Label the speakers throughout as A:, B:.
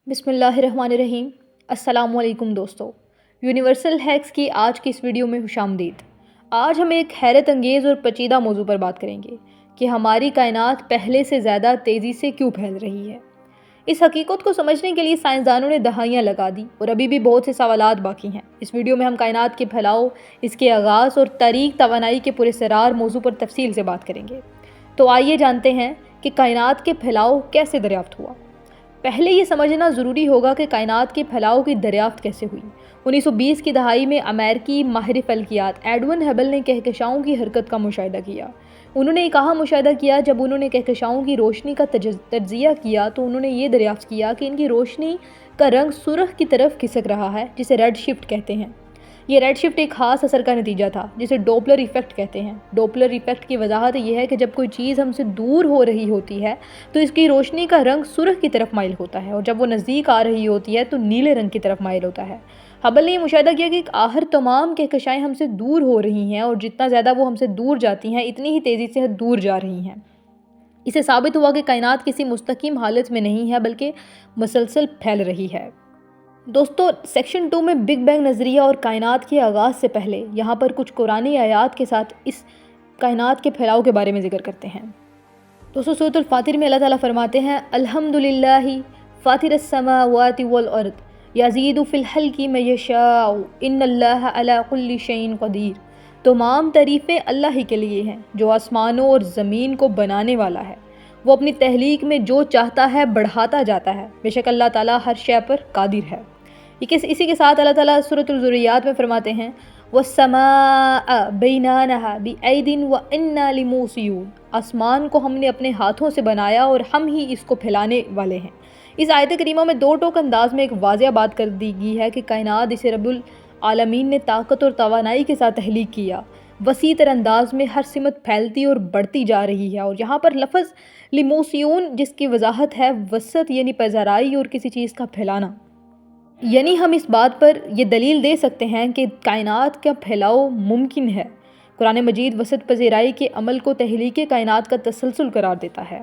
A: بسم اللہ الرحمن الرحیم۔ السلام علیکم دوستو، یونیورسل ہیکس کی آج کی اس ویڈیو میں خوش آمدید۔ آج ہم ایک حیرت انگیز اور پیچیدہ موضوع پر بات کریں گے کہ ہماری کائنات پہلے سے زیادہ تیزی سے کیوں پھیل رہی ہے۔ اس حقیقت کو سمجھنے کے لیے سائنسدانوں نے دہائیاں لگا دی اور ابھی بھی بہت سے سوالات باقی ہیں۔ اس ویڈیو میں ہم کائنات کے پھیلاؤ، اس کے آغاز اور تاریک توانائی کے پراسرار موضوع پر تفصیل سے بات کریں گے۔ تو آئیے جانتے ہیں کہ کائنات کے پھیلاؤ کیسے دریافت ہوا۔ پہلے یہ سمجھنا ضروری ہوگا کہ کائنات کے پھیلاؤ کی دریافت کیسے ہوئی۔ 1920 کی دہائی میں امریکی ماہر فلکیات ایڈون ہبل نے کہکشاؤں کی حرکت کا مشاہدہ کیا۔ انہوں نے کہاں مشاہدہ کیا؟ جب انہوں نے کہکشاؤں کی روشنی کا تجزیہ کیا تو انہوں نے یہ دریافت کیا کہ ان کی روشنی کا رنگ سرخ کی طرف کھسک رہا ہے، جسے ریڈ شفٹ کہتے ہیں۔ یہ ریڈ شفٹ ایک خاص اثر کا نتیجہ تھا جسے ڈوپلر ایفیکٹ کہتے ہیں۔ ڈوپلر ایفیکٹ کی وضاحت یہ ہے کہ جب کوئی چیز ہم سے دور ہو رہی ہوتی ہے تو اس کی روشنی کا رنگ سرخ کی طرف مائل ہوتا ہے، اور جب وہ نزدیک آ رہی ہوتی ہے تو نیلے رنگ کی طرف مائل ہوتا ہے۔ ہبل نے یہ مشاہدہ کیا کہ آخر تمام کہکشائیں ہم سے دور ہو رہی ہیں، اور جتنا زیادہ وہ ہم سے دور جاتی ہیں اتنی ہی تیزی سے دور جا رہی ہیں۔ اسے ثابت ہوا کہ کائنات کسی مستقیم حالت میں نہیں ہے بلکہ مسلسل پھیل رہی ہے۔ دوستو، سیکشن 2 میں بگ بینگ نظریہ اور کائنات کے آغاز سے پہلے یہاں پر کچھ قرآنی آیات کے ساتھ اس کائنات کے پھیلاؤ کے بارے میں ذکر کرتے ہیں۔ دوستو، سورۃ الفاطر میں اللہ تعالیٰ فرماتے ہیں، الحمدللہ فاطر السماوات والارض یزید فی الخلق ما یشاء ان اللہ علی کل شیء قدیر۔ تمام تعریفیں اللہ ہی کے لیے ہیں جو آسمانوں اور زمین کو بنانے والا ہے۔ وہ اپنی تخلیق میں جو چاہتا ہے بڑھاتا جاتا ہے، بے شک اللہ تعالیٰ ہر شے پر قادر ہے۔ اسی کے ساتھ اللہ تعالیٰ سورۃ الذریات میں فرماتے ہیں، وَالسَّمَاءَ بَنَيْنَاهَا بِأَيْدٍ وَإِنَّا لِمُوسِعُونَ۔ آسمان کو ہم نے اپنے ہاتھوں سے بنایا اور ہم ہی اس کو پھیلانے والے ہیں۔ اس آیت کریمہ میں دو ٹوک انداز میں ایک واضح بات کر دی گئی ہے کہ کائنات اسے رب العالمین نے طاقت اور توانائی کے ساتھ تخلیق کیا، وسیع تر انداز میں ہر سمت پھیلتی اور بڑھتی جا رہی ہے۔ اور یہاں پر لفظ لِمُوسِعُون جس کی وضاحت ہے وسعت یعنی پذیرائی اور کسی چیز کا پھیلانا، یعنی ہم اس بات پر یہ دلیل دے سکتے ہیں کہ کائنات کا پھیلاؤ ممکن ہے۔ قرآن مجید وسعت پذیرائی کے عمل کو تخلیق کائنات کا تسلسل قرار دیتا ہے۔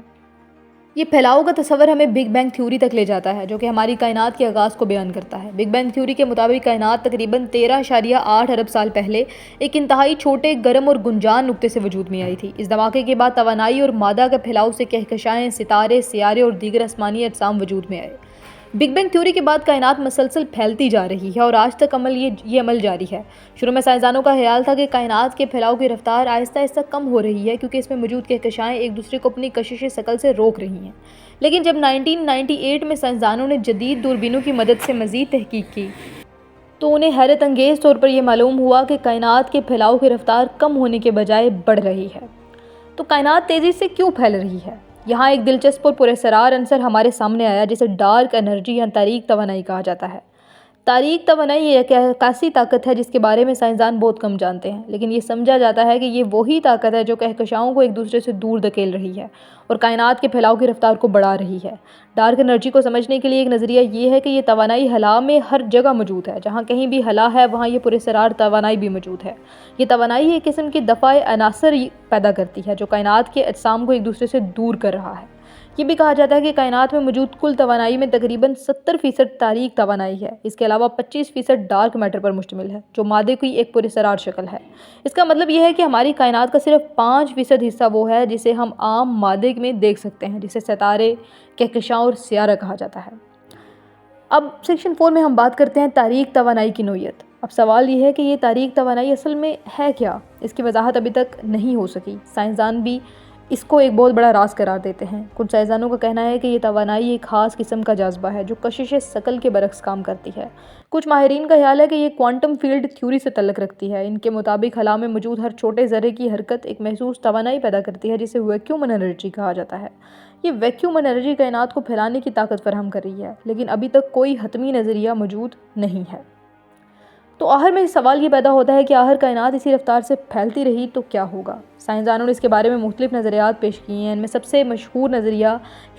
A: یہ پھیلاؤ کا تصور ہمیں بگ بینگ تھیوری تک لے جاتا ہے جو کہ ہماری کائنات کے آغاز کو بیان کرتا ہے۔ بگ بینگ تھیوری کے مطابق کائنات تقریباً 13.8 ارب سال پہلے ایک انتہائی چھوٹے، گرم اور گنجان نقطے سے وجود میں آئی تھی۔ اس دھماکے کے بعد توانائی اور مادہ کے پھیلاؤ سے کہکشائیں، ستارے، سیارے اور دیگر آسمانی اجسام وجود میں آئے۔ بگ بینگ تھیوری کے بعد کائنات مسلسل پھیلتی جا رہی ہے اور آج تک یہ عمل جاری ہے۔ شروع میں سائنسدانوں کا خیال تھا کہ کائنات کے پھیلاؤ کی رفتار آہستہ آہستہ کم ہو رہی ہے کیونکہ اس میں موجود کہکشائیں ایک دوسرے کو اپنی کشش ثقل سے روک رہی ہیں۔ لیکن جب 1998 میں سائنسدانوں نے جدید دوربینوں کی مدد سے مزید تحقیق کی تو انہیں حیرت انگیز طور پر یہ معلوم ہوا کہ کائنات کے پھیلاؤ کی رفتار کم ہونے کے بجائے بڑھ رہی ہے۔ تو کائنات تیزی سے کیوں پھیل رہی ہے؟ یہاں ایک دلچسپ اور پراسرار عنصر ہمارے سامنے آیا جسے ڈارک انرجی یا تاریک توانائی کہا جاتا ہے۔ تاریک توانائی ایک ایسی طاقت ہے جس کے بارے میں سائنسدان بہت کم جانتے ہیں، لیکن یہ سمجھا جاتا ہے کہ یہ وہی طاقت ہے جو کہکشاؤں کو ایک دوسرے سے دور دھکیل رہی ہے اور کائنات کے پھیلاؤ کی رفتار کو بڑھا رہی ہے۔ ڈارک انرجی کو سمجھنے کے لیے ایک نظریہ یہ ہے کہ یہ توانائی خلا میں ہر جگہ موجود ہے۔ جہاں کہیں بھی خلا ہے وہاں یہ پراسرار توانائی بھی موجود ہے۔ یہ توانائی ایک قسم کی دفع عناصر پیدا کرتی ہے جو کائنات کے اجسام کو ایک دوسرے سے دور کر رہا ہے۔ یہ بھی کہا جاتا ہے کہ کائنات میں موجود کل توانائی میں تقریباً 70% تاریک توانائی ہے۔ اس کے علاوہ 25% ڈارک میٹر پر مشتمل ہے جو مادے کی ایک پراسرار شکل ہے۔ اس کا مطلب یہ ہے کہ ہماری کائنات کا صرف 5% حصہ وہ ہے جسے ہم عام مادے میں دیکھ سکتے ہیں، جسے ستارے، کہکشاؤں اور سیارہ کہا جاتا ہے۔ اب سیکشن 4 میں ہم بات کرتے ہیں تاریک توانائی کی نوعیت۔ اب سوال یہ ہے کہ یہ تاریک توانائی اصل میں ہے کیا؟ اس کی وضاحت ابھی تک نہیں ہو سکی۔ سائنسدان بھی اس کو ایک بہت بڑا راز قرار دیتے ہیں۔ کچھ سائنسدانوں کا کہنا ہے کہ یہ توانائی ایک خاص قسم کا جاذبہ ہے جو کشش ثقل کے برعکس کام کرتی ہے۔ کچھ ماہرین کا خیال ہے کہ یہ کوانٹم فیلڈ تھیوری سے تعلق رکھتی ہے۔ ان کے مطابق خلا میں موجود ہر چھوٹے ذرے کی حرکت ایک محسوس توانائی پیدا کرتی ہے جسے ویکیوم انرجی کہا جاتا ہے۔ یہ ویکیوم انرجی کائنات کو پھیلانے کی طاقت فراہم کر رہی ہے، لیکن ابھی تک کوئی حتمی نظریہ موجود نہیں ہے۔ تو آخر میں سوال یہ پیدا ہوتا ہے کہ آخر کائنات اسی رفتار سے پھیلتی رہی تو کیا ہوگا؟ سائنسدانوں نے اس کے بارے میں مختلف نظریات پیش کیے ہیں۔ ان میں سب سے مشہور نظریہ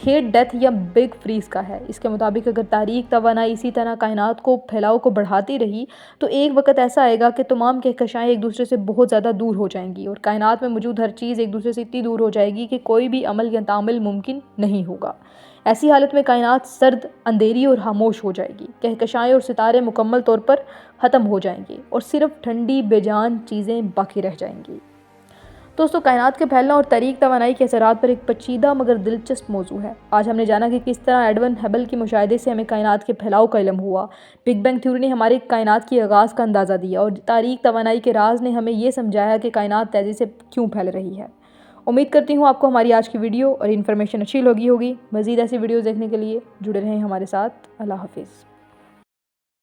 A: ہیٹ ڈیتھ یا بگ فریز کا ہے۔ اس کے مطابق اگر تاریک توانائی اسی طرح کائنات کو پھیلاؤ کو بڑھاتی رہی تو ایک وقت ایسا آئے گا کہ تمام کہکشائیں ایک دوسرے سے بہت زیادہ دور ہو جائیں گی اور کائنات میں موجود ہر چیز ایک دوسرے سے اتنی دور ہو جائے گی کہ کوئی بھی عمل یا تعامل ممکن نہیں ہوگا۔ ایسی حالت میں کائنات سرد، اندھیری اور خاموش ہو جائے گی، کہکشائیں اور ستارے مکمل طور پر ختم ہو جائیں گے اور صرف ٹھنڈی بے جان چیزیں باقی رہ جائیں گی۔ دوستو، کائنات کے پھیلنا اور تاریک توانائی کے اثرات پر ایک پیچیدہ مگر دلچسپ موضوع ہے۔ آج ہم نے جانا کہ کس طرح ایڈون ہبل کے مشاہدے سے ہمیں کائنات کے پھیلاؤ کا علم ہوا، بگ بینگ تھیوری نے ہمارے کائنات کی آغاز کا اندازہ دیا، اور تاریک توانائی کے راز نے ہمیں یہ سمجھایا کہ کائنات تیزی سے کیوں پھیل رہی ہے۔ امید کرتی ہوں آپ کو ہماری آج کی ویڈیو اور انفارمیشن اچھی لگی ہوگی۔ مزید ایسی ویڈیوز دیکھنے کے لیے جڑے رہیں ہمارے ساتھ۔ اللہ حافظ۔